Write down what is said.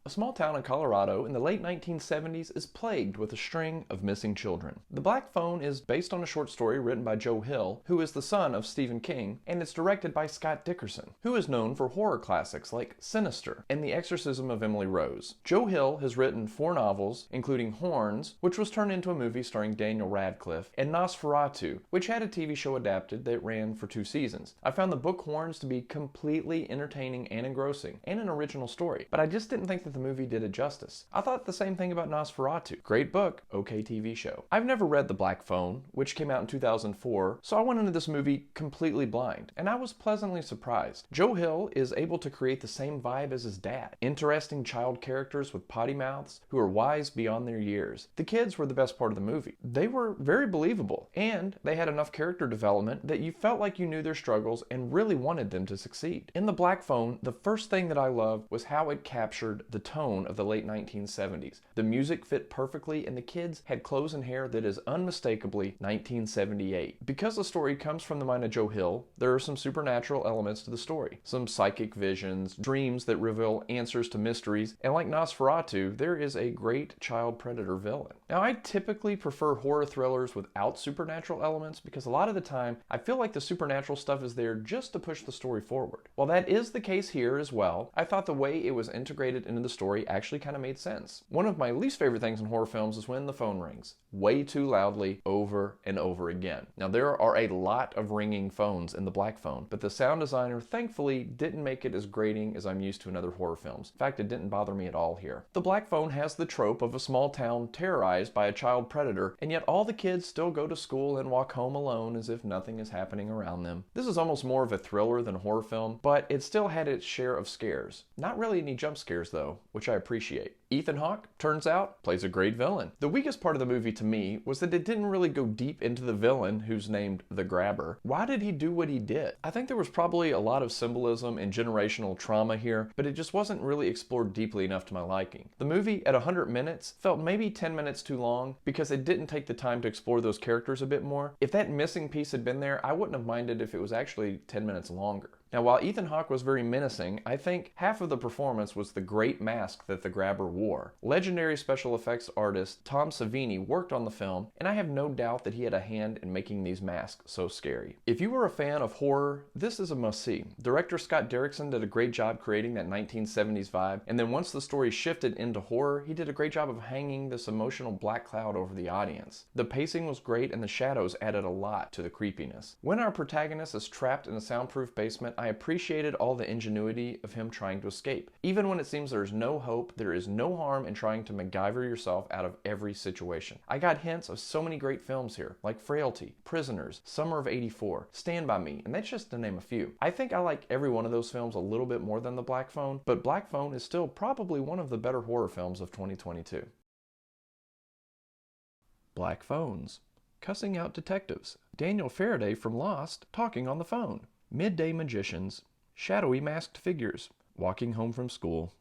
A small town in Colorado in the late 1970s is plagued with a string of missing children. The Black Phone is based on a short story written by Joe Hill, who is the son of Stephen King, and it's directed by Scott Derrickson, who is known for horror classics like Sinister and The Exorcism of Emily Rose. Joe Hill has written 4 novels, including Horns, which was turned into a movie starring Daniel Radcliffe, and Nosferatu, which had a TV show adapted that ran for 2 seasons. I found the book Horns to be completely entertaining and engrossing, and an original story, but I just didn't think that the movie did it justice. I thought the same thing about Nosferatu. Great book, okay TV show. I've never read The Black Phone, which came out in 2004, so I went into this movie completely blind, and I was pleasantly surprised. Joe Hill is able to create the same vibe as his dad. Interesting child characters with potty mouths who are wise beyond their years. The kids were the best part of the movie. They were very believable, and they had enough character development that you felt like you knew their struggles and really wanted them to succeed. In The Black Phone, the first thing that I loved was how it captured the tone of the late 1970s. The music fit perfectly, and the kids had clothes and hair that is unmistakably 1978. Because the story comes from the mind of Joe Hill, there are some supernatural elements to the story. Some psychic visions, dreams that reveal answers to mysteries, and like Nosferatu, there is a great child predator villain. Now, I typically prefer horror thrillers without supernatural elements because a lot of the time, I feel like the supernatural stuff is there just to push the story forward. While that is the case here as well, I thought the way it was integrated into the story actually kind of made sense. One of my least favorite things in horror films is when the phone rings way too loudly over and over again. Now, there are a lot of ringing phones in The Black Phone, but the sound designer thankfully didn't make it as grating as I'm used to in other horror films. In fact, it didn't bother me at all here. The Black Phone has the trope of a small town terrorized by a child predator, and yet all the kids still go to school and walk home alone as if nothing is happening around them. This is almost more of a thriller than a horror film, but it still had its share of scares. Not really any jump scares though, which I appreciate. Ethan Hawke, turns out, plays a great villain. The weakest part of the movie to me was that it didn't really go deep into the villain, who's named the Grabber. Why did he do what he did? I think there was probably a lot of symbolism and generational trauma here, but it just wasn't really explored deeply enough to my liking. The movie, at 100 minutes, felt maybe 10 minutes too long because it didn't take the time to explore those characters a bit more. If that missing piece had been there, I wouldn't have minded if it was actually 10 minutes longer. Now, while Ethan Hawke was very menacing, I think half of the performance was the great mask that the Grabber wore. Legendary special effects artist Tom Savini worked on the film, and I have no doubt that he had a hand in making these masks so scary. If you were a fan of horror, this is a must-see. Director Scott Derrickson did a great job creating that 1970s vibe, and then once the story shifted into horror, he did a great job of hanging this emotional black cloud over the audience. The pacing was great, and the shadows added a lot to the creepiness. When our protagonist is trapped in a soundproof basement, I appreciated all the ingenuity of him trying to escape. Even when it seems there is no hope, there is no harm in trying to MacGyver yourself out of every situation. I got hints of so many great films here, like Frailty, Prisoners, Summer of '84, Stand By Me, and that's just to name a few. I think I like every one of those films a little bit more than The Black Phone, but Black Phone is still probably one of the better horror films of 2022. Black Phones. Cussing out detectives. Daniel Faraday from Lost talking on the phone. Midday magicians. Shadowy masked figures. Walking home from school.